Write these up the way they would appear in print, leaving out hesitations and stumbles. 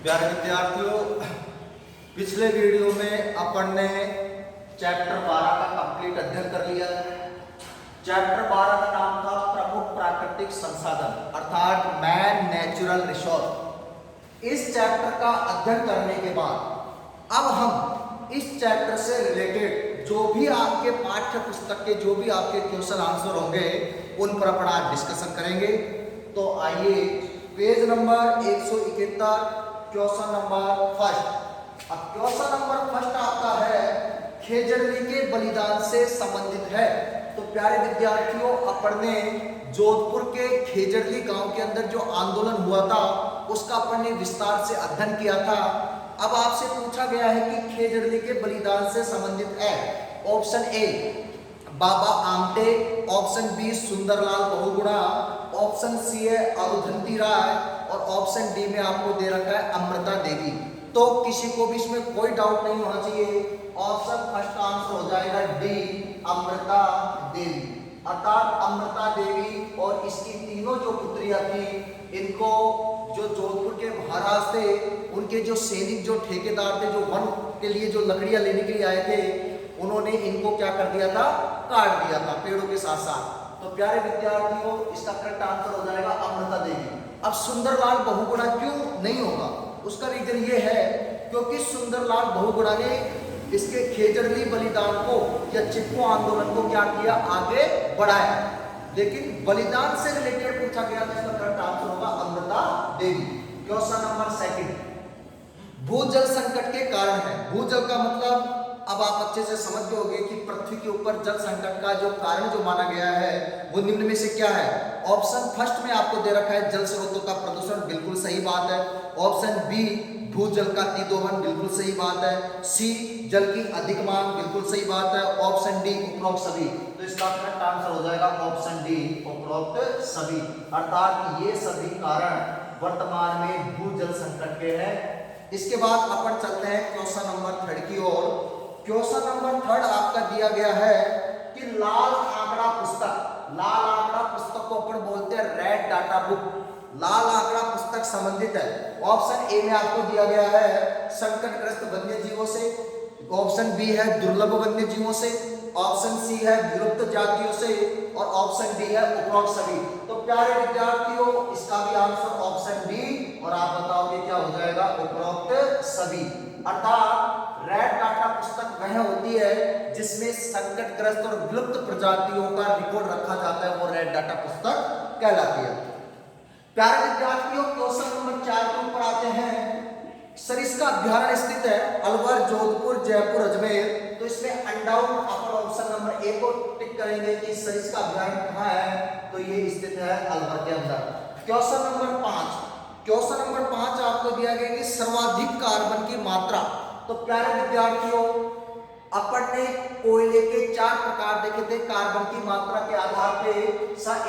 प्यारे विद्यार्थियों, पिछले वीडियो में अपन ने चैप्टर 12 का कंप्लीट अध्ययन कर लिया। चैप्टर 12 का नाम था प्रमुख प्राकृतिक संसाधन अर्थात मैन नेचुरल रिसोर्स। इस चैप्टर का अध्ययन करने के बाद अब हम इस चैप्टर से रिलेटेड जो भी आपके पाठ्य पुस्तक के जो भी आपके क्वेश्चन आंसर होंगे उन पर अपन आज डिस्कशन करेंगे। तो आइए page number 171 question number first. अब क्वेश्चन नंबर फर्स्ट आपका है खेजड़ली के बलिदान से संबंधित है। तो प्यारे विद्यार्थियों, अपन ने जोधपुर के खेजड़ली गांव के अंदर जो आंदोलन हुआ था उसका अपन ने विस्तार से अध्ययन किया था। अब आपसे पूछा गया है कि खेजड़ली के बलिदान से संबंधित है option A Baba Amte, option B Sunderlal Bahuguna, option C है अरुंधति राय और ऑप्शन डी में आपको दे रखा है अमृता देवी। तो किसी को भी इसमें कोई डाउट नहीं होना चाहिए। ऑप्शन फर्स्ट आंसर हो जाएगा डी अमृता देवी। अर्थात अमृता देवी और इसकी तीनों जो पुत्रियां थी, इनको जो जोधपुर के महाराज थे उनके जो सैनिक जो ठेकेदार थे जो वन के लिए जो लकड़ियां लेने के लिए आए थे, उन्होंने इनको क्या कर दिया था, काट दिया था पेड़ों के साथ साथ। तो प्यारे विद्यार्थियों, इसका करेक्ट आंसर हो जाएगा अमृता देवी। अब सुंदरलाल बहुगुणा क्यों नहीं होगा, उसका रीजन ये है क्योंकि सुंदरलाल बहुगुणा ने इसके खेजड़ली बलिदान को या चिपको आंदोलन को क्या किया, आगे बढ़ाया। लेकिन बलिदान से रिलेटेड पूछा गया तो इसका करेक्ट आंसर होगा Amrita Devi. Question number second, भूजल संकट के कारण है। भूजल का मतलब अब आप अच्छे से समझ गए कि पृथ्वी के ऊपर जल संकट का जो कारण जो माना गया है वो निम्न में से क्या है। ऑप्शन फर्स्ट में आपको दे रखा है जल स्रोतों का प्रदूषण, बिल्कुल सही बात है। ऑप्शन बी भूजल का तिदोहन, बिल्कुल सही बात है। सी जल की अधिक मांग, बिल्कुल सही बात है। ऑप्शन डी उपरोक्त सभी। तो इसका करेक्ट आंसर हो जाएगा ऑप्शन डी उपरोक्त सभी। अर्थात ये सभी कारण वर्तमान में भूजल संकट के हैं। इसके बाद अपन चलते हैं क्वेश्चन नंबर थर्ड की ओर। क्वेश्चन नंबर थर्ड आपका दिया गया है कि लाल आंकड़ा पुस्तक, लाल आंकड़ा पुस्तक को अपन बोलते हैं रेड डाटा बुक। लाल आंकड़ा पुस्तक संबंधित है। ऑप्शन ए में आपको दिया गया है संकटग्रस्त वन्य जीवों से, ऑप्शन बी है दुर्लभ वन्य जीवों से, ऑप्शन सी है विलुप्त जातियों से और ऑप्शन डी है उपरोक्त सभी। तो प्यारे विद्यार्थियों, इसका भी आंसर ऑप्शन डी और आप बताओगे क्या हो जाएगा, उपरोक्त सभी। अर्थात रेड डाटा पुस्तक वह होती है जिसमें संकटग्रस्त और विलुप्त प्रजातियों का रिकॉर्ड रखा जाता है, वो रेड डाटा पुस्तक कहलाती है। प्यारे विद्यार्थियों, क्वेश्चन नंबर 4 के ऊपर आते हैं। सरिस्का अभ्यारण्य स्थित है अलवर, जोधपुर, जयपुर, अजमेर। तो इसमें अनडाउट अपन ऑप्शन नंबर ए को टिक करेंगे कि सरिस्का अभ्यारण्य कहाँ है, तो ये स्थित है अलवर के अंदर। क्वेश्चन नंबर 5, क्वेश्चन नंबर 5 आपको दिया गया कि सर्वाधिक कार्बन की मात्रा। तो प्यारे विद्यार्थियों, अपन ने कोयले के 4 प्रकार देखे थे कार्बन की मात्रा के आधार पे।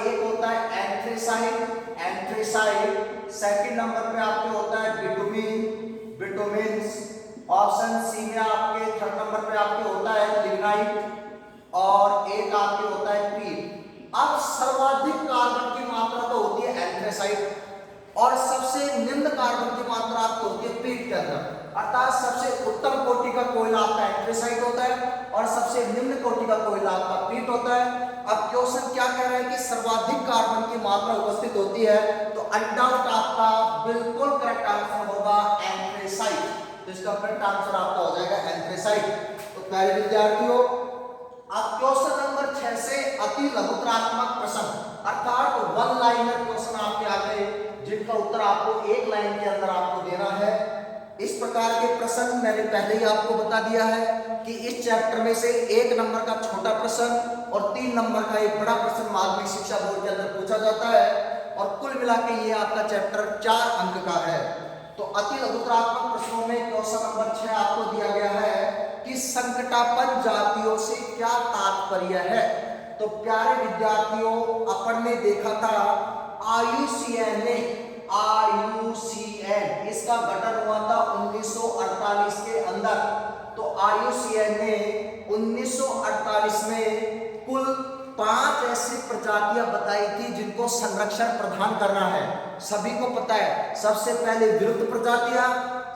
एक होता है एंथ्रेसाइट, एंथ्रेसाइट। सेकंड नंबर पे आपके होता है बिटुमिन, बिटुमिन्स। ऑप्शन सी में आपके थर्ड नंबर पे आपके होता है लिग्नाइट और एक आपके होता है पीट। अब सर्वाधिक कार्बन की मात्रा तो होती है एंथ्रेसाइट और सबसे निम्न कार्बन की मात्रा आपको होती है पीट के अंदर। अर्थात सबसे उत्तम कोटि का कोयला आपका एंथ्रेसाइट होता है और सबसे निम्न कोटि का कोयला आपका पीट होता है। अब क्वेश्चन क्या कह रहा है कि सर्वाधिक कार्बन की मात्रा उपस्थित होती है, तो अनडाउट आपका बिल्कुल करेक्ट आंसर होगा एंथ्रेसाइट। तो इसका करेक्ट आंसर आपका हो जाएगा एंथ्रेसाइट। तो प्यारे विद्यार्थियों, अब क्वेश्चन नंबर 6 से अति लघुतरात्मक प्रश्न अर्थात वन लाइनर क्वेश्चन आपके आ गए जिनका उत्तर आपको एक लाइन के अंदर आपको देना है। इस प्रकार के प्रश्न मैंने पहले ही आपको बता दिया है कि इस चैप्टर में से 1 नंबर का छोटा प्रश्न और 3 नंबर का एक बड़ा प्रश्न माध्यमिक शिक्षा बोर्ड के अंदर पूछा जाता है और कुल मिला के ये आपका चैप्टर 4 अंक का है। तो अति लघुतरात्मक प्रश्नों में क्वेश्चन नंबर 6 आपको दिया गया है कि संकटापन जातियों से क्या तात्पर्य है। तो प्यारे विद्यार्थियों, अपन ने देखा था IUCN ने, IUCN इसका गठन हुआ था 1948 के अंदर। तो IUCN ने 1948 में कुल 5 ऐसी प्रजातियां बताई थी जिनको संरक्षण प्रदान करना है। सभी को पता है, सबसे पहले विलुप्त प्रजातियां,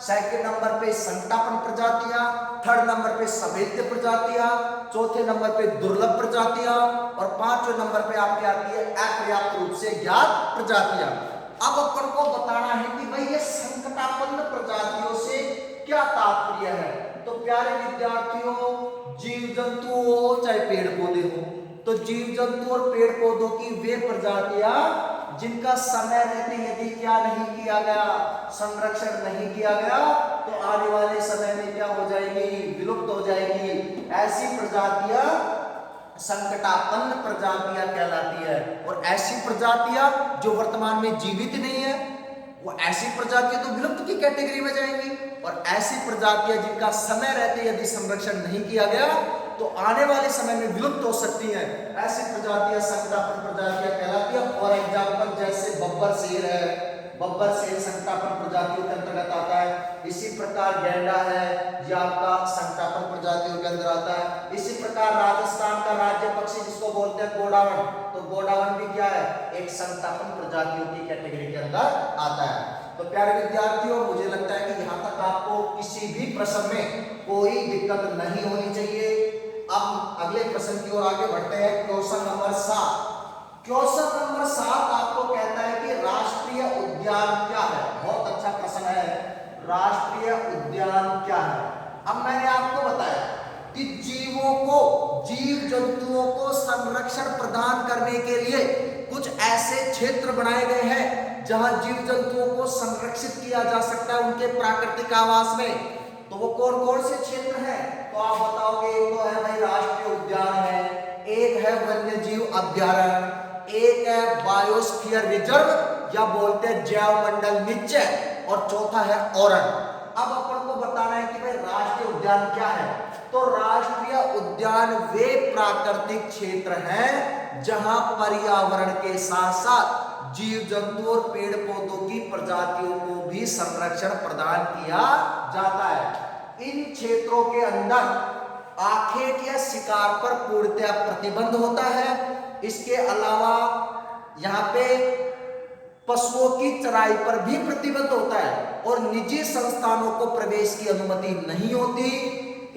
सेकंड नंबर पे संकटापन्न प्रजातियां, थर्ड नंबर पे सभेद्य प्रजातियां, चौथे नंबर पे दुर्लभ प्रजातियां और पांचवें नंबर पे आपकी आती है अपर्याप्त रूप से ज्ञात प्रजातियां। अब अपन को बताना है कि भाई ये संकटापन्न प्रजातियों से क्या तात्पर्य है। तो प्यारे विद्यार्थियों, जीव जंतु हो चाहे पेड़ पौधे हो, तो जीव जंतु और पेड़ पौधों की वे प्रजातियां जिनका समय रहते यदि क्या नहीं किया गया, संरक्षण नहीं किया गया, तो आने वाले समय में क्या हो जाएगी, विलुप्त हो जाएगी। ऐसी प्रजातियां संकटापन्न प्रजातियां कहलाती है। और ऐसी प्रजातियां जो वर्तमान में जीवित नहीं है, वो ऐसी प्रजातियां तो विलुप्त की कैटेगरी में जाएंगी। और ऐसी प्रजातियां जिनका समय रहते यदि संरक्षण नहीं किया गया, तो आने वाले समय में विलुप्त हो सकती हैं। ऐसी प्रजातियां संकटापन्न प्रजातियां कहलाती है। फॉर एग्जाम्पल जैसे बब्बर शेर है, बब्बर शेर संकटापन्न प्रजातियों के अंतर्गत आता है। इसी प्रकार गैंडा है, ये आपका संकटापन्न प्रजातियों के अंदर आता है। इसी प्रकार राजस्थान का राज्य पक्षी जिसको बोलते हैं गोडावण, तो गोडावण भी क्या है, एक संकटापन्न प्रजातियों की कैटेगरी के अंदर आता है। तो प्यारे विद्यार्थियों, मुझे लगता है कि यहाँ तक आपको किसी भी प्रश्न में कोई दिक्कत नहीं होनी चाहिए। अब अगले प्रश्न की ओर आगे बढ़ते हैं। Question number 7। क्वेश्चन नंबर 7 आपको कहता है कि राष्ट्रीय उद्यान क्या है। बहुत अच्छा प्रश्न है, राष्ट्रीय उद्यान क्या है। अब मैंने आपको बताया कि जीवों को, जीव जंतुओं को संरक्षण प्रदान करने के लिए कुछ ऐसे क्षेत्र बनाए गए हैं जहां जीव जंतुओं को संरक्षित किया जा सकता है उनके प्राकृतिक आवास में। तो वो कौन कौन से क्षेत्र हैं, तो आप बताओगे। एक तो है भाई राष्ट्रीय उद्यान है, एक है वन्य जीव अभ्यारण्य, एक है बायोस्फीयर रिजर्व या बोलते हैं जैव मंडल निश्चय, और चौथा है ओरन। अब अपन को बताना है कि भाई राष्ट्रीय उद्यान क्या है। तो राष्ट्रीय उद्यान वे प्राकृतिक क्षेत्र हैं जहां पर्यावरण के साथ साथ जीव जंतु और पेड़ पौधों की प्रजातियों को भी संरक्षण प्रदान किया जाता है। इन क्षेत्रों के अंदर आखेट या शिकार पर पूर्णतया प्रतिबंध होता है। इसके अलावा यहाँ पे पशुओं की चराई पर भी प्रतिबंध होता है और निजी संस्थानों को प्रवेश की अनुमति नहीं होती।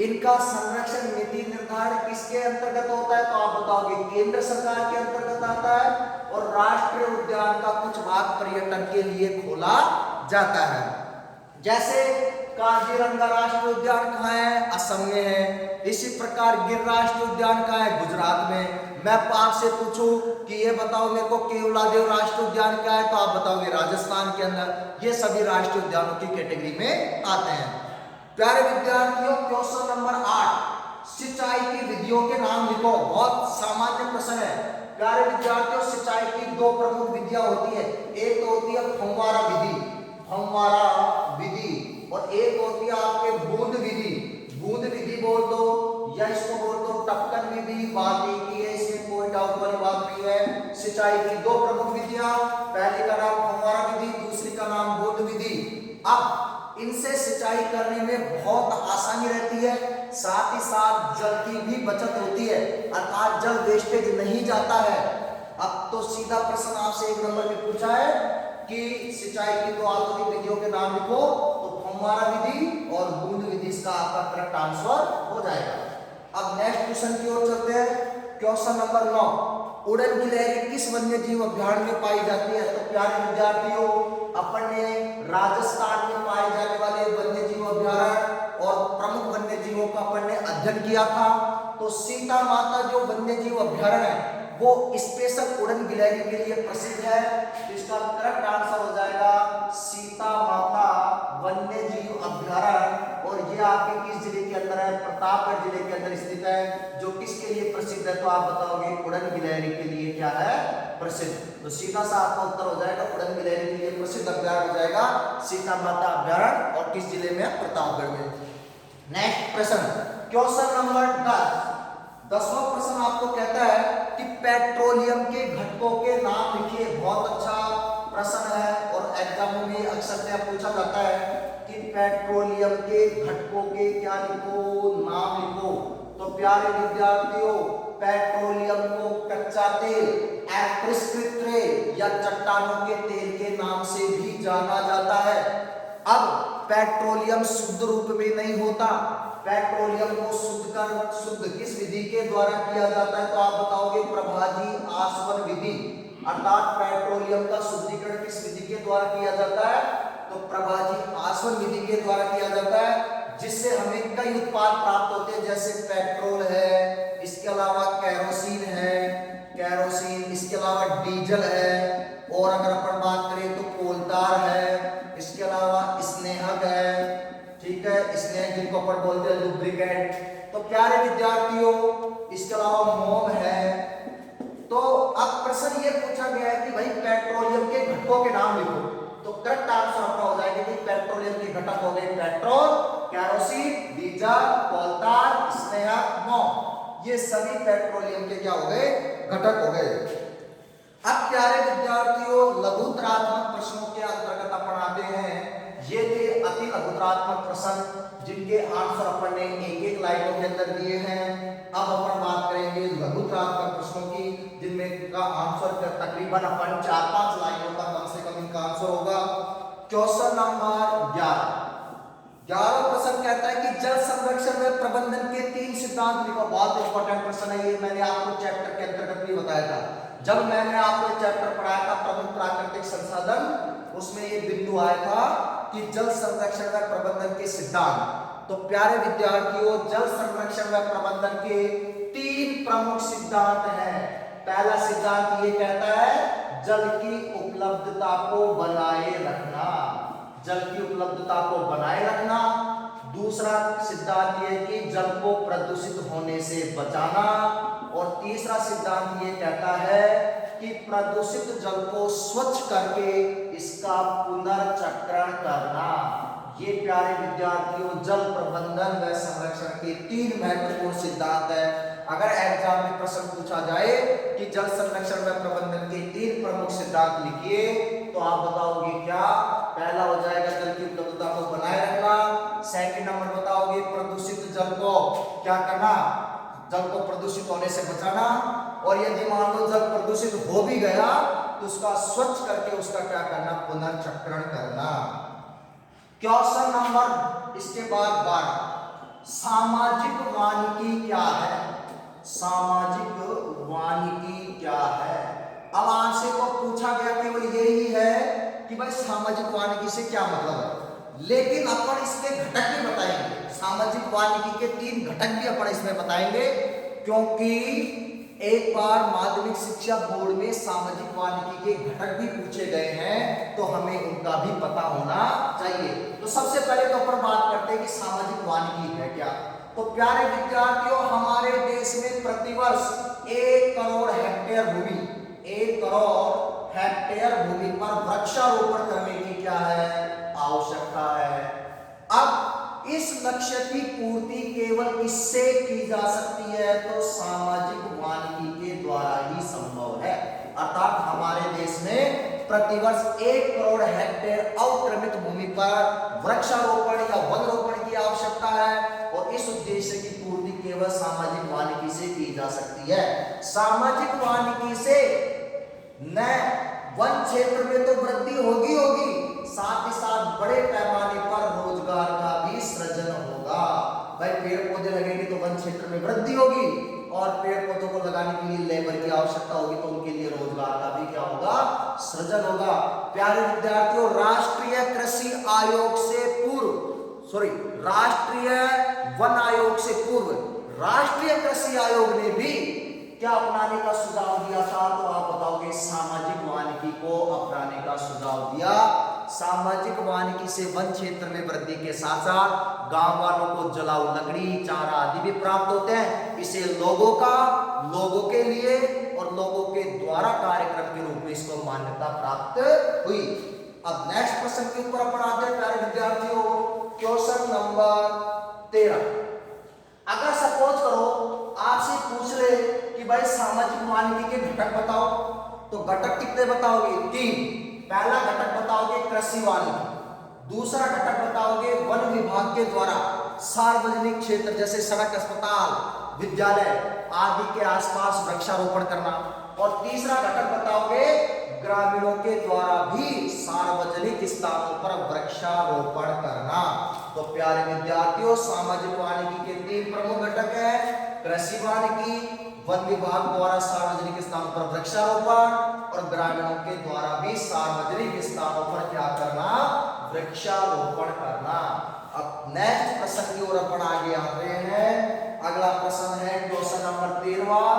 इनका संरक्षण नीति निर्धारण किसके अंतर्गत होता है, तो आप बताओगे केंद्र सरकार के अंतर्गत आता है। और राष्ट्रीय उद्यान का कुछ भाग पर्यटन के लिए खोला जाता है। जैसे काजीरंगा राष्ट्रीय उद्यान कहाँ है, असम में है। इसी प्रकार गिर राष्ट्रीय उद्यान कहाँ है, गुजरात में। मैं आपसे पूछूं कि ये बताओ मेरे को केवलादेव राष्ट्रीय उद्यान क्या है, तो आप बताओगे राजस्थान के अंदर। ये सभी राष्ट्रीय उद्यानों की कैटेगरी में आते हैं। प्यारे विद्यार्थियों, क्वेश्चन नंबर 8, सिंचाई की विधियों के नाम लिखो। बहुत सामान्य प्रश्न है। प्यारे विद्यार्थियों, सिंचाई की दो प्रमुख विधियां होती है। एक तो होती है फव्वारा विधि, फव्वारा विधि, और एक होती है आपके बूंद विधि। बूंद विधि बोल दो या इसको बोल दो टपकन विधि, बात एक ही है, इसमें कोई डाउट वाली बात नहीं है। सिंचाई की दो प्रमुख विधियां, पहले का नाम फव्वारा विधि, दूसरी का नाम बूंद विधि। अब इनसे सिंचाई करने में बहुत आसानी रहती है, साथ ही साथ जल की भी बचत होती है, अर्थात जल वेस्टेज नहीं जाता है। अब तो सीधा प्रश्न आपसे एक नंबर में पूछा है कि सिंचाई की दो आधुनिक विधियों के नाम लिखो, तो फव्वारा विधि और बूंद विधि इसका आपका करेक्ट आंसर हो जाएगा। अब नेक्स्ट क्वेश्चन की ओर चलते हैं। क्वेश्चन नंबर 9, उड़न गिलहरी किस वन्य जीव अभ्यारण्य में पाई जाती है। तो प्यारे विद्यार्थियों, अपन ने राजस्थान में पाए जाने वाले वन्य जीव अभ्यारण्य और प्रमुख वन्य जीवों का अपन ने अध्ययन किया था। तो सीता माता जो वन्य जीव अभ्यारण्य है वो स्पेशल उड़न गिलहरी के लिए प्रसिद्ध है। तो इसका करेक्ट आंसर हो जाएगा सीता माता वन्य जीव अभ्यारण्य। और ये आपके किस जिले के अंदर है, प्रतापगढ़ जिले के अंदर स्थित है। जो किसके लिए प्रसिद्ध है, तो आप बताओगे उड़न गिलहरी के लिए क्या है, प्रसिद्ध। तो सीधा सा आपका उत्तर हो जाएगा उड़न गिलहरी के लिए प्रसिद्ध अभ्यारण्य हो जाएगा सीता माता अभ्यारण्य, और किस जिले में, प्रतापगढ़ में। नेक्स्ट प्रश्न, क्वेश्चन नंबर 10। 10वां प्रश्न आपको कहता है कि पेट्रोलियम के घटकों के नाम लिखिए। बहुत अच्छा प्रश्न है और एग्जाम में अक्सर पूछा जाता है कि पेट्रोलियम के घटकों के क्या लिखो, नाम लिखो। तो प्यारे विद्यार्थियों, पेट्रोलियम को कच्चा तेल, अपरिष्कृत तेल या चट्टानों के तेल के नाम से भी जाना जाता है। अब पेट्रोलियम शुद्ध रूप में नहीं होता, पेट्रोलियम को शुद्ध किस विधि के द्वारा किया जाता है? तो आप बताओगे प्रभाजी आसवन विधि, अर्थात पेट्रोलियम का शुद्धिकरण किस विधि के द्वारा किया जाता है? तो प्रभाजी आसवन विधि के द्वारा किया जाता है, जिससे हमें कई उत्पाद प्राप्त होते हैं, जैसे पेट्रोल है, इसके अलावा कैरोसिन है, इसके अलावा डीजल है, और अगर अपन बात करें तो कोलतार है, इसके अलावा स्नेहक है, ठीक है, स्नेहक जिनको अपन बोलते हैं लुब्रिकेंट। तो प्यारे विद्यार्थियों, इसके अलावा मोम है। तो अब प्रश्न ये पूछा गया है कि भाई पेट्रोलियम के घटकों के नाम लिखो, तो करेक्ट आंसर आपका हो जाएगा कि पेट्रोलियम के घटक हो गए पेट्रोल, कैरोसिन, डीजल, कोलतार, स्नेहक, मोम, ये सभी पेट्रोलियम के क्या हो गए? घटक हो गए। अब प्यारे विद्यार्थियों, लघुतरात्मक प्रश्नों के अंतर्गत अपन आते हैं। ये थे अति लघुतरात्मक प्रश्न जिनके आंसर अपन ने एक एक लाइनों के अंदर दिए हैं। अब अपन बात करेंगे लघुतरात्मक प्रश्नों की, जिनमें का आंसर तकरीबन अपन 4-5 लाइनों का कम से कम इनका आंसर होगा। क्वेश्चन नंबर 11 प्रश्न कहता है कि जल संरक्षण व प्रबंधन के 3 सिद्धांत लिखो। बहुत इंपॉर्टेंट प्रश्न है ये, मैंने आपको चैप्टर के अंतर्गत भी बताया था। जब मैंने आपको चैप्टर पढ़ाया था प्रमुख प्राकृतिक संसाधन, उसमें ये बिंदु आया था कि जल संरक्षण व प्रबंधन के सिद्धांत। तो प्यारे विद्यार्थियों, जल संरक्षण व प्रबंधन के 3 प्रमुख सिद्धांत हैं। पहला सिद्धांत ये कहता है जल की उपलब्धता को बनाए रखना, जल की उपलब्धता को बनाए रखना। दूसरा सिद्धांत ये कि जल को प्रदूषित होने से बचाना, और तीसरा सिद्धांत ये कहता है कि प्रदूषित जल को स्वच्छ करके इसका पुनर्चक्रण करना। ये प्यारे विद्यार्थियों, जल प्रबंधन व संरक्षण के 3 महत्वपूर्ण सिद्धांत है। अगर एग्जाम में प्रश्न पूछा जाए कि जल संरक्षण व प्रबंधन के 3 प्रमुख सिद्धांत लिखिए, तो आप बताओगे क्या? पहला हो जाएगा जल की उपलब्धता को बनाए रखना, सेकंड नंबर बताओगे प्रदूषित जल को क्या करना, जल को प्रदूषित होने से बचाना, और यदि मान लो जल प्रदूषित हो भी गया तो उसका स्वच्छ करके उसका क्या करना? पुनर्चक्रण करना। क्वेश्चन नंबर इसके बाद 12, सामाजिक वानिकी क्या है? सामाजिक वानिकी क्या है? अब आपसे को पूछा गया केवल यही है कि भाई सामाजिक वानिकी से क्या मतलब है, लेकिन अपन इसके घटक भी बताएंगे। सामाजिक वानिकी के 3 घटक भी अपन इसमें बताएंगे, क्योंकि एक बार माध्यमिक शिक्षा बोर्ड में सामाजिक वानिकी के घटक भी पूछे गए हैं, तो हमें उनका भी पता होना चाहिए। तो सबसे पहले तो अपन बात करते हैं कि सामाजिक वानिकी है क्या। तो प्यारे विद्यार्थियों, हमारे देश में प्रतिवर्ष 1 करोड़ हेक्टेयर भूमि, 1 करोड़ हेक्टेयर भूमि पर वृक्षारोपण करने की क्या है? आवश्यकता है। अब इस लक्ष्य की पूर्ति केवल किससे की जा सकती है? तो सामाजिक वानिकी के द्वारा ही संभव है। अर्थात हमारे देश में प्रतिवर्ष 1 करोड़ हेक्टेयर अवक्रमित भूमि पर वृक्षारोपण या वन रोपण की आवश्यकता है, और इस उद्देश्य की पूर्ति केवल सामाजिक वानिकी से की जा सकती है। सामाजिक वानिकी से न वन क्षेत्र में तो वृद्धि होगी, साथ ही साथ बड़े पैमाने पर रोजगार का भी सृजन होगा। भाई पेड़ पौधे लगेंगे तो वन क्षेत्र में वृद्धि होगी, और पेड़ पौधों को लगाने के लिए लेबर की आवश्यकता होगी, तो उनके लिए रोजगार का भी क्या होगा? सृजन होगा। प्यारे विद्यार्थियों, राष्ट्रीय कृषि आयोग से पूर्व, राष्ट्रीय वन आयोग से पूर्व राष्ट्रीय कृषि आयोग ने भी क्या अपनाने का सुझाव दिया था? तो आप बताओगे सामाजिक वानिकी को अपनाने का सुझाव दिया। सामाजिक वानिकी से वन क्षेत्र में वृद्धि के साथ साथ गांव वालों को जलाऊ लकड़ी, चारा आदि भी प्राप्त होते हैं। इसे लोगों के लिए और लोगों के द्वारा कार्यक्रम के रूप में इसको मान्यता प्राप्त हुई। अब नेक्स्ट प्रश्न के ऊपर अपन आते हैं प्यारे विद्यार्थियों। क्वेश्चन नंबर 13, अगर सपोज करो आपसे पूछ ले कि भाई सामाजिक वानिकी के घटक बताओ, तो घटक कितने बताओगे? 3। पहला घटक बताओगे कृषि वानिकी, दूसरा घटक बताओगे वन विभाग के द्वारा सार्वजनिक क्षेत्र जैसे सड़क, अस्पताल, विद्यालय आदि के आसपास वृक्षारोपण करना। और तीसरा घटक बताओगे, ग्रामीणों के द्वारा भी सार्वजनिक स्थानों पर वृक्षारोपण करना। तो प्यारे विद्यार्थियों, सामाजिक वानिकी के 3 प्रमुख घटक हैं, कृषि वानिकी, वन विभाग द्वारा सार्वजनिक स्थानों पर वृक्षारोपण, और ग्रामीणों के द्वारा भी सार्वजनिक स्थानों पर क्या करना, वृक्षारोपण करना। अब नेक्स्ट प्रश्न की ओर अपन आगे आ रहे हैं। अगला प्रश्न है क्वेश्चन नंबर 13वां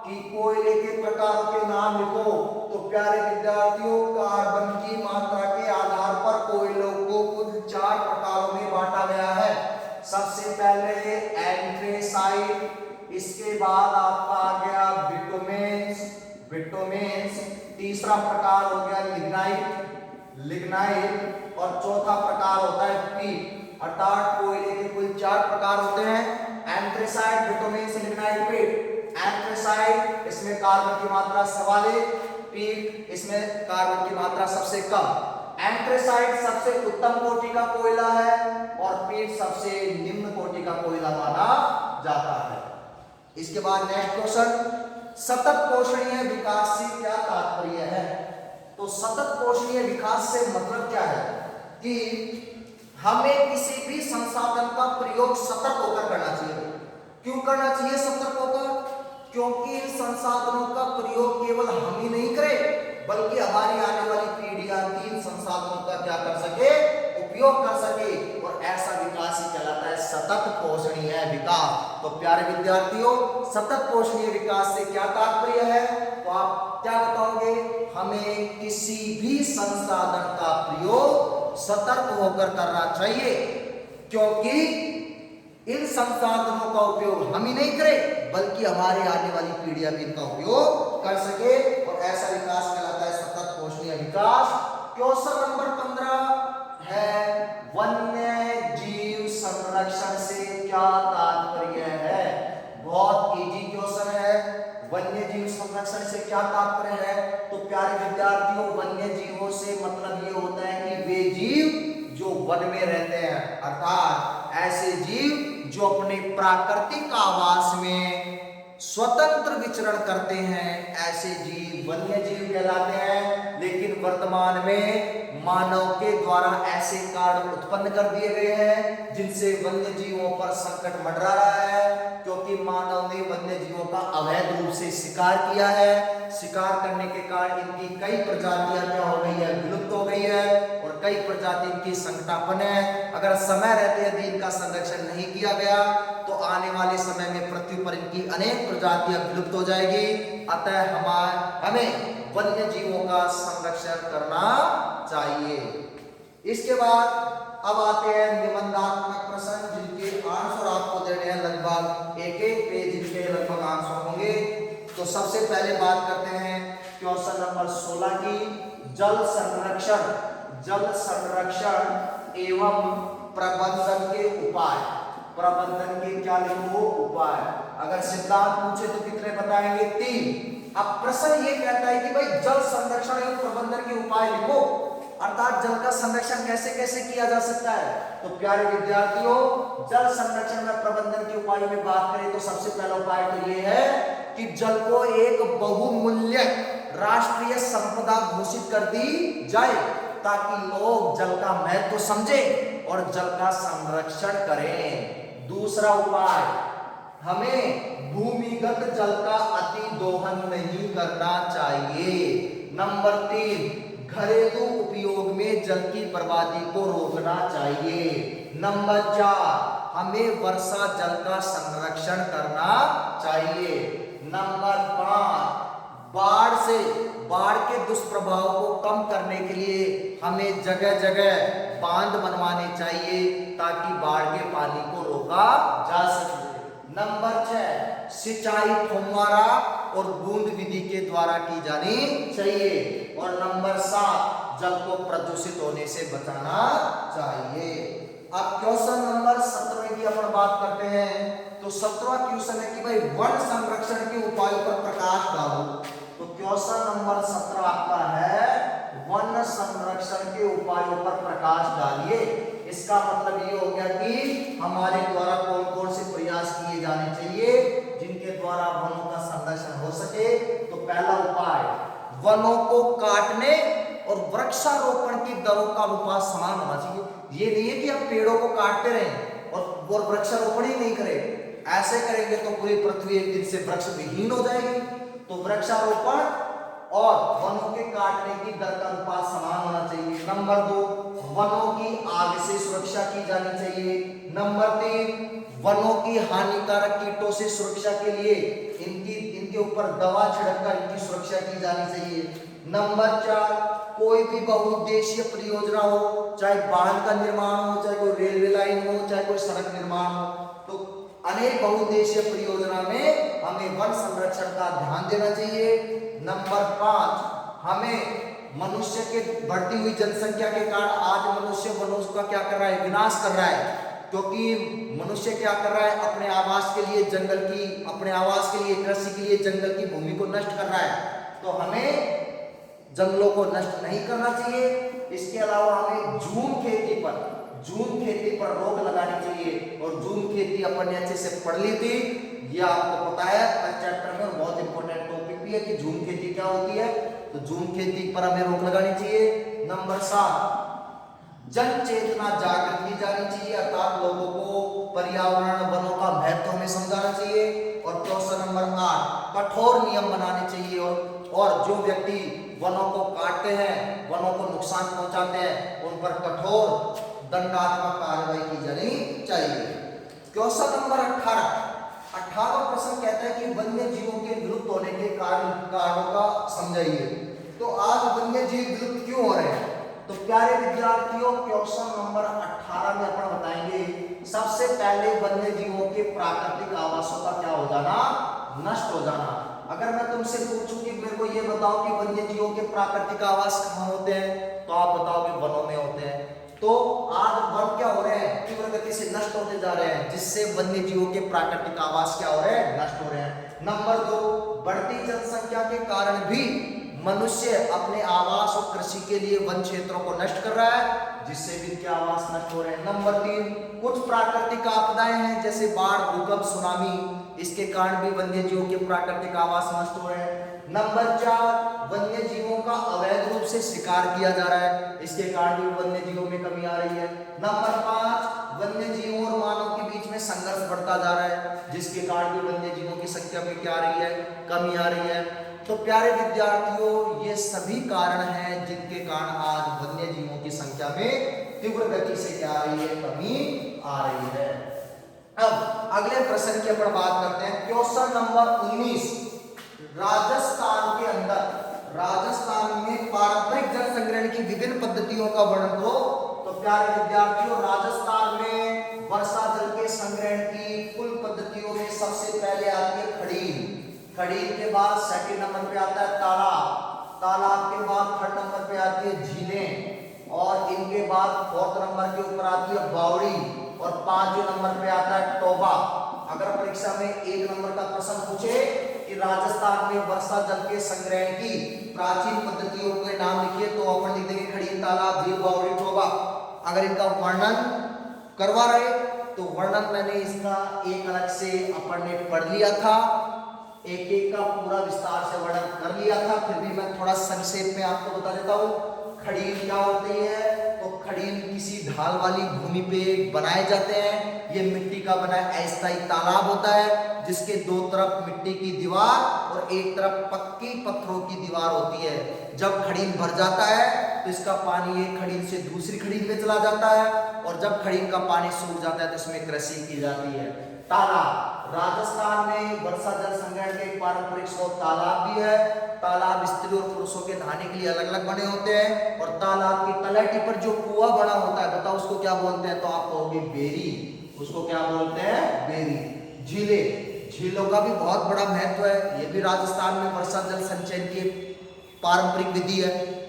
कि कोयले के प्रकारों के नाम लिखो। तो प्यारे विद्यार्थियों, कार्बन की मात्रा के आधार पर कोयलों को कुल 4 प्रकारों में बांटा गया है। सबसे पहले एंथ्रेसाइट, इसके बाद आपका आ गया बिटुमेन्स, तीसरा प्रकार हो गया लिग्नाइट, और चौथा प्रकार होता है पीट। अर्थात कोयले के कुल 4 प्रकार होते हैं, एंथ्रेसाइट, बिटुमेन्स, लिग्नाइट, पीट। एंथ्रेसाइट, इसमें कार्बन की मात्रा सर्वाधिक, पीट इसमें कार्बन की मात्रा सबसे कम। एंथ्रेसाइट सबसे उत्तम कोटि का कोयला है और पीट सबसे निम्न कोटि का कोयला माना जाता है। इसके बाद नेक्स्ट क्वेश्चन, सतत पोषणीय विकास से क्या तात्पर्य है। तो सतत पोषणीय विकास से मतलब क्या है कि हमें किसी भी संसाधन का प्रयोग सतत होकर करना चाहिए। क्यों करना चाहिए सतत होकर? क्योंकि इन संसाधनों का प्रयोग केवल हम ही नहीं करें, बल्कि हमारी आने वाली पीढ़ियां इन संसाधनों का क्या कर सके, उपयोग कर सके, और ऐसा विकास ही कहलाता है सतत पोषणीय विकास। तो प्यारे विद्यार्थियों, सतत पोषणीय विकास से क्या तात्पर्य है, तो आप क्या बताओगे, हमें किसी भी संसाधन का प्रयोग सतर्क होकर करना चाहिए, क्योंकि इन संसाधनों का उपयोग हम ही नहीं करें, बल्कि हमारे आने वाली पीढ़ियां भी इनका उपयोग कर सके, और ऐसा विकास कहलाता है सतत पोषणीय विकास। क्वेश्चन नंबर 15 है, वन्य जीव संरक्षण से क्या तात्पर्य है। बहुत इजी क्वेश्चन है, वन्य जीव संरक्षण से क्या तात्पर्य है। तो प्यारे विद्यार्थियों, वन्य जीवों से मतलब ये होता है कि वे जीव जो वन में रहते हैं, अर्थात ऐसे जीव जो अपने प्राकृतिक आवास में स्वतंत्र विचरण करते हैं, ऐसे जीव वन्य जीव कहलाते हैं। लेकिन वर्तमान में मानव के द्वारा ऐसे कारण उत्पन्न कर दिए गए हैं जिनसे वन्य जीवों पर संकट मंडरा रहा है, क्योंकि मानव ने वन्य जीवों का अवैध रूप से शिकार किया है। शिकार करने के कारण इनकी कई प्रजातियां क्या हो गई है, विलुप्त हो गई है, और कई प्रजाति इनकी संकटापन्न है। अगर समय रहते यदि इनका संरक्षण नहीं किया गया तो आने वाले समय में पृथ्वी पर इनकी अनेक प्रजातियां विलुप्त हो जाएगी। अतः हमें वन्य जीवों का संरक्षण करना चाहिए। इसके बाद अब आते हैं निबंधात्मक प्रश्न, जिनके आंसर आपको देने हैं लगभग एक पेज के लगभग आंसर होंगे। तो सबसे पहले बात करते हैं क्वेश्चन नंबर 16 की, जल संरक्षण एवं प्रबंधन के उपाय। प्रबंधन के क्या लिखो, उपाय। अगर सिद्धांत पूछे तो कितने बताएंगे, 3। अब प्रश्न ये कहता है कि भाई जल संरक्षण एवं प्रबंधन के उपाय लिखो, अर्थात जल का संरक्षण कैसे कैसे किया जा सकता है। तो प्यारे विद्यार्थियों, जल संरक्षण में प्रबंधन के उपाय में बात करें तो सबसे पहला उपाय तो ये है कि जल को एक बहुमूल्य राष्ट्रीय संपदा घोषित कर दी जाए, ताकि लोग जल का महत्व समझें और जल का संरक्षण करें। दूसरा उपाय, हमें भूमिगत जल का अति दोहन नहीं करना चाहिए। नंबर 3, घरेलू उपयोग में जल की बर्बादी को रोकना चाहिए। नंबर 4, हमें वर्षा जल का संरक्षण करना चाहिए। नंबर 5, बाढ़ के दुष्प्रभाव को कम करने के लिए हमें जगह जगह बांध बनवाने चाहिए, ताकि बाढ़ के पानी को रोका जा सके। नंबर 6, सिंचाई फुव्वारा और बूंद विधि के द्वारा की जानी चाहिए। और नंबर 7, जल को प्रदूषित होने से बचाना चाहिए। अब क्वेश्चन नंबर 17 की अपन बात करते हैं। तो 17वां क्वेश्चन है कि भाई वन संरक्षण के उपायों पर प्रकाश डालो। तो क्वेश्चन नंबर 17 आपका है, वन संरक्षण के उपायों पर प्रकाश डालिए। इसका मतलब ये हो गया कि हमारे द्वारा कौन कौन से प्रयास किए जाने चाहिए, जिनके द्वारा वनों का संरक्षण हो सके। तो पहला उपाय, वनों को काटने और वृक्षारोपण की दरों का अनुपात समान होना चाहिए। ये नहीं है कि आप पेड़ों को काटते रहें और वृक्षारोपण ही नहीं करें। ऐसे करेंगे तो पूरी पृथ्वी एक दिन से वृक्ष विहीन हो जाएगी। तो वृक्षारोपण और वनों के काटने की दर का अनुपात समान होना चाहिए। नंबर 2, वनों की आग से सुरक्षा की जानी चाहिए। नंबर 3, वनों की हानिकारक कीटों से सुरक्षा के लिए इनके ऊपर दवा छिड़ककर इनकी सुरक्षा की जानी चाहिए। नंबर 4, कोई भी बहुउद्देशीय परियोजना हो, चाहे बांध का निर्माण हो, चाहे कोई रेलवे लाइन हो, चाहे कोई सड़क निर्माण हो, तो अनेक बहुउद्देशीय परियोजना में हमें वन संरक्षण का ध्यान देना चाहिए। नंबर 5, हमें मनुष्य के बढ़ती हुई जनसंख्या के कारण आज मनुष्य वनों का क्या कर रहा है, विनाश कर रहा है। क्योंकि मनुष्य क्या कर रहा है, अपने आवास के लिए जंगल की, अपने आवास के लिए, कृषि के लिए जंगल की भूमि को नष्ट कर रहा है। तो हमें जंगलों को नष्ट नहीं करना चाहिए। इसके अलावा हमें झूम खेती पर रोक लगानी चाहिए। और झूम खेती अपन ने अच्छे से पढ़ ली थी, ये आपको पता है चैप्टर में, और बहुत इंपॉर्टेंट टॉपिक भी है कि झूम खेती क्या होती है। तो झूम खेती पर हमें रोक लगानी चाहिए। नंबर 7, जन चेतना जागृत की जानी चाहिए, अर्थात लोगों को पर्यावरण वनों का महत्व हमें समझाना चाहिए। और क्वेश्चन नंबर 8, कठोर नियम बनाने चाहिए और जो व्यक्ति वनों को काटते हैं, वनों को नुकसान पहुंचाते हैं, उन पर कठोर दंडात्मक कार्रवाई की जानी चाहिए। क्वेश्चन नंबर 18वां प्रश्न कहता है कि वन्य जीवों के विलुप्त होने के कारणों का समझाइए। तो आज वन्य जीव विलुप्त क्यों हो रहे हैं? तो प्यारे विद्यार्थियों, क्वेश्चन नंबर 18 में अपन बताएंगे सबसे पहले वन्य जीवों के प्राकृतिक आवासों का क्या हो जाना, नष्ट हो जाना। अगर मैं तुमसे पूछूं कि मेरे को ये बताओ कि वन्य जीवों के प्राकृतिक आवास कहाँ होते हैं, तो आप बताओगे वनों में होते हैं। तो आज वन क्या हो रहे हैं, तीव्र गति से नष्ट होते जा रहे हैं, जिससे वन्य जीवों के प्राकृतिक आवास क्या हो रहे हैं, नष्ट हो रहे हैं। नंबर 2, बढ़ती जनसंख्या के कारण भी मनुष्य अपने आवास और कृषि के लिए वन क्षेत्रों को नष्ट कर रहा है, जिससे भी इनके आवास नष्ट हो रहे हैं। नंबर 3, कुछ प्राकृतिक आपदाएं हैं जैसे बाढ़, भूकंप, सुनामी, इसके कारण भी वन्य जीवों के प्राकृतिक आवास नष्ट हो रहे हैं। नंबर 4, वन्य जीवों का अवैध रूप से शिकार किया जा रहा है, इसके कारण भी वन्य जीवों में कमी आ रही है। नंबर 5, वन्य जीवों और मानव के बीच में संघर्ष बढ़ता जा रहा है, जिसके कारण भी वन्य जीवों की संख्या में क्या आ रही है, कमी आ रही है। तो प्यारे विद्यार्थियों, ये सभी कारण हैं जिनके कारण आज वन्य जीवों की संख्या में तीव्र गति से क्या आ रही है, कमी आ रही है। अब अगले प्रश्न की अपन बात करते हैं। क्वेश्चन नंबर 19, राजस्थान के अंदर, राजस्थान में पारंपरिक जल संग्रहण की विभिन्न पद्धतियों का वर्णन करो। तो प्यारे विद्यार्थियों, राजस्थान में वर्षा जल के संग्रहण की कुल पद्धतियों में सबसे पहले आती है खड़ीन, खड़ीन के बाद सेकंड नंबर पे आता है तालाब, तालाब के बाद थर्ड नंबर पे आती है झीलें, और इनके बाद फोर्थ नंबर के ऊपर आती है बावड़ी, और 5वें नंबर पे आता है टोबा। अगर परीक्षा में 1 नंबर का प्रश्न पूछे कि राजस्थान में वर्षा जल के संग्रहण की प्राचीन पद्धतियों के नाम लिखिए, तो अपन लिख देंगे खड़ीन, तालाब, झील, बावड़ी, टोबा। अगर इनका वर्णन करवा रहे तो वर्णन मैंने इसका एक अलग से अपन ने पढ़ लिया था, एक एक का पूरा विस्तार से वर्णन कर लिया था, फिर भी मैं थोड़ा संक्षेप में आपको बता देता हूँ। खड़ीन क्या होती है? तो खड़ीन किसी ढाल वाली भूमि पे बनाए जाते हैं। ये मिट्टी का बना अस्थायी तालाब होता है, जिसके 2 तरफ मिट्टी की दीवार और एक तरफ पक्की पत्थरों की दीवार होती है। जब खड़ीन भर जाता है तो इसका पानी एक खड़ीन से दूसरी खड़ीन में चला जाता है, और जब खड़ीन का पानी सूख जाता है तो इसमें कृषि की जाती है। तालाब, राजस्थान में वर्षा जल संग्रहण के पारंपरिक स्रोत तालाब भी है। तालाब स्त्री और पुरुषों के नहाने के लिए अलग अलग बने होते हैं, और तालाब की तलहटी पर जो कुआं बना होता है, बताओ उसको क्या बोलते हैं? तो आप कहोगे बेरी, उसको क्या बोलते हैं? बेरी। झीलें, झीलों का भी बहुत बड़ा महत्व है, ये भी राजस्थान में वर्षा जल संचयन की पारंपरिक विधि है।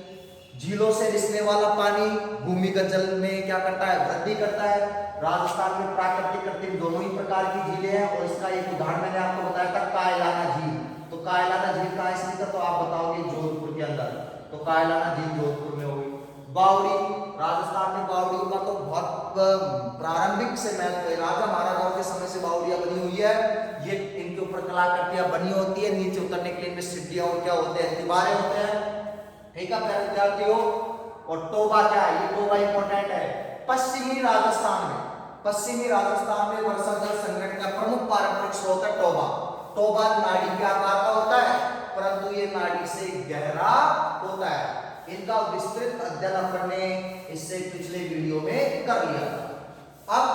झीलों से रिसने वाला पानी भूमिगत जल में क्या करता है? वृद्धि करता है। राजस्थान में प्राकृतिक कृत्रिम दोनों ही प्रकार की झीलें हैं, और इसका एक उदाहरण मैंने आपको बताया था, कायलाना झील। तो कायलाना झील कहाँ स्थित है? तो आप बताओगे जोधपुर के अंदर, तो कायलाना झील जोधपुर में होगी। बावड़ी, राजस्थान में बावड़ियों का तो बहुत प्रारंभिक से महत्व है, राजा महाराजाओं के समय से बावड़ियां बनी हुई है। ये इनके ऊपर कलाकृतियां बनी होती है, नीचे उतरने के लिए इनमें सीढ़ियां और क्या होते हैं, दीवारें होते हैं। ठीक है प्यारे विद्यार्थियों। और टोबा क्या है, ये टोबा इंपॉर्टेंट है। पश्चिमी राजस्थान में वर्षा जल संग्रहण का प्रमुख पारंपरिक स्रोत है टोबा। टोबा नाड़ी के आकार का होता है, परंतु ये नाड़ी से गहरा होता है। इनका विस्तृत अध्ययन अपन ने इससे पिछले वीडियो में कर लिया। अब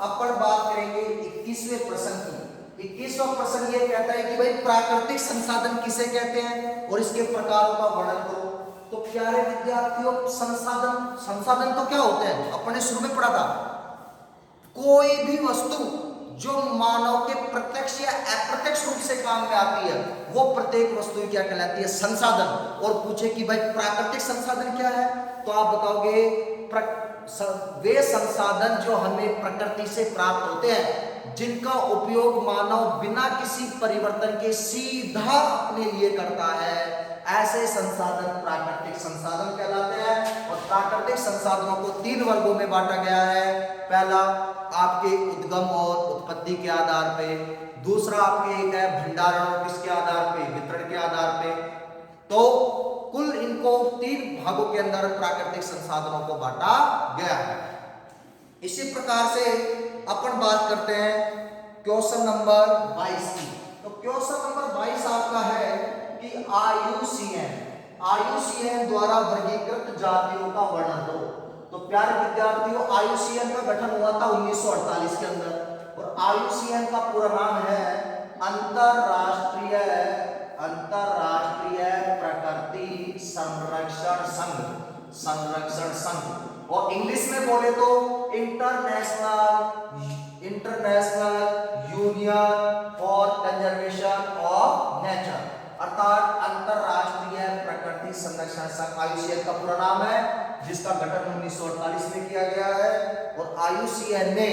अपन बात करेंगे 21वें प्रश्न की। 21वां प्रश्न ये कहता है कि भाई प्राकृतिक संसाधन किसे कहते हैं और इसके प्रकारों का वर्णन करो। तो प्यारे विद्यार्थियों, संसाधन तो क्या होते हैं, अपन ने शुरू में पढ़ा था, कोई भी वस्तु जो मानव के प्रत्यक्ष या अप्रत्यक्ष रूप से काम में आती है, वो प्रत्येक वस्तु क्या कहलाती है, संसाधन। और पूछे कि भाई प्राकृतिक संसाधन क्या है, तो आप बताओगे वे संसाधन जो हमें प्रकृति से प्राप्त होते हैं, जिनका उपयोग मानव बिना किसी परिवर्तन के सीधा अपने लिए करता है, ऐसे संसाधन प्राकृतिक संसाधन कहलाते हैं। और प्राकृतिक संसाधनों को 3 वर्गों में बांटा गया है। पहला आपके उद्गम और उत्पत्ति के आधार पे, दूसरा आपके एक है भंडारण और किसके आधार पे, वितरण के आधार पे। तो कुल इनको 3 भागों के अंदर प्राकृतिक संसाधनों को बांटा गया है। इसी प्रकार से अपन बात करते हैं क्वेश्चन नंबर 22 की। तो क्वेश्चन नंबर 22 आपका है कि IUCN द्वारा वर्गीकृत जातियों का वर्णन करो। तो प्यारे विद्यार्थियों, IUCN का गठन हुआ था 1948 के अंदर, और IUCN का पूरा नाम है अंतरराष्ट्रीय प्रकृति संरक्षण संघ। और इंग्लिश में बोले तो international union for conservation of nature, अर्थात अंतरराष्ट्रीय प्रकृति संरक्षण संघ IUCN का पूरा नाम है, जिसका गठन 1948 में किया गया है। और IUCN ने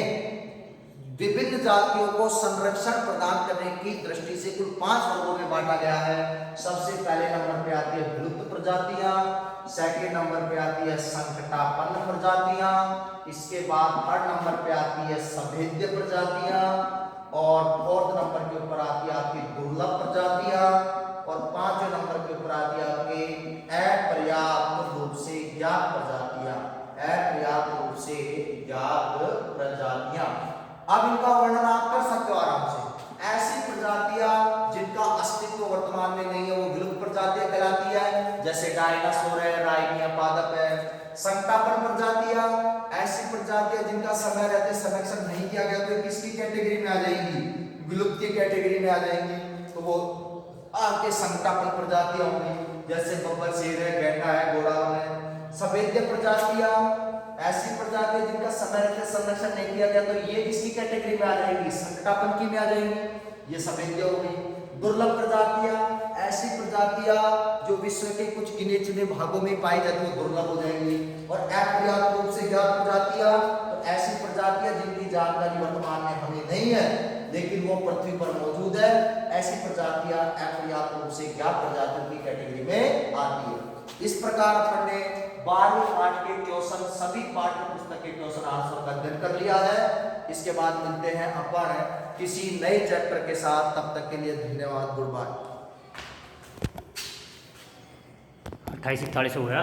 विभिन्न जातियों को संरक्षण प्रदान करने की दृष्टि से कुल 5 वर्गों में बांटा गया है। सबसे पहले नंबर पे आती है विलुप्त प्रजातियां, सेकंड नंबर पे आती है संकटापन्न प्रजातियां, इसके बाद थर्ड नंबर पे आती है सभेद्य प्रजातियां, और फोर्थ नंबर के ऊपर आती है आपकी दुर्लभ प्रजातियां, और 5वें नंबर के ऊपर आती है आपके अपर्याप्त रूप से ज्ञात प्रजातियां, अपर्याप्त रूप से ज्ञात प्रजातियां। अब इनका वर्णन आप कर सकते हो आराम से। ऐसी प्रजातियां जिनका अस्तित्व वर्तमान में नहीं है, वो विलुप्त प्रजातियां कहलाती है, जैसे डायनासोर है, राइनिया पादप है। संकटापन्न प्रजातियां, ऐसी प्रजातियां जिनका समय रहते संरक्षण नहीं किया गया, तो किसकी कैटेगरी में आ जाएंगी, विलुप्त की कैटेगरी में आ जाएंगी। तो वो आपके संकटापन्न प्रजातियां होंगी, जैसे बब्बर शेर है, गैंडा है, गोरावन है। सभेद्य प्रजातियां, ऐसी प्रजातियां जिनका समय रहते संरक्षण नहीं किया गया, तो ये किसकी कैटेगरी में आ जाएंगी, संकटापन्न की में आ जाएंगी, ये सभेद्य होगी। दुर्लभ प्रजातियां, ऐसी प्रजातियां जो विश्व के कुछ गिने चुने भागों में पाई जाती है, दुर्लभ हो जाएंगी। और अपर्याप्त रूप से ज्ञात प्रजातियां, तो ऐसी प्रजातियां जिनकी जानकारी वर्तमान में हमें नहीं है, लेकिन वो पृथ्वी पर मौजूद है, ऐसी प्रजातियां अपर्याप्त रूप से ज्ञात प्रजातियों की कैटेगरी में आती है। इस प्रकार अपन ने 12वें पाठ के क्वेश्चन, सभी पाठ्य पुस्तक के क्वेश्चन आंसर का अध्ययन कर लिया है। इसके बाद मिलते हैं अपन किसी नए चैप्टर के साथ, तब तक के लिए धन्यवाद, गुड बाय। 28-41 हो गया।